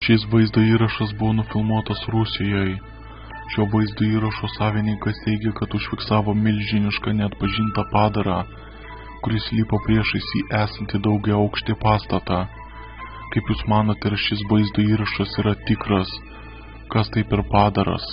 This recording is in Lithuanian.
Šis vaizdo įrašas buvo nufilmuotas Rusijoje. Šio vaizdo įrašo savininkas teigia, kad užfiksavo milžinišką neatpažintą padarą, kuris lipo priešais į esantį daugiaaukštį pastatą. Kaip jūs manote, ar šis vaizdo įrašas yra tikras? Kas tai per padaras?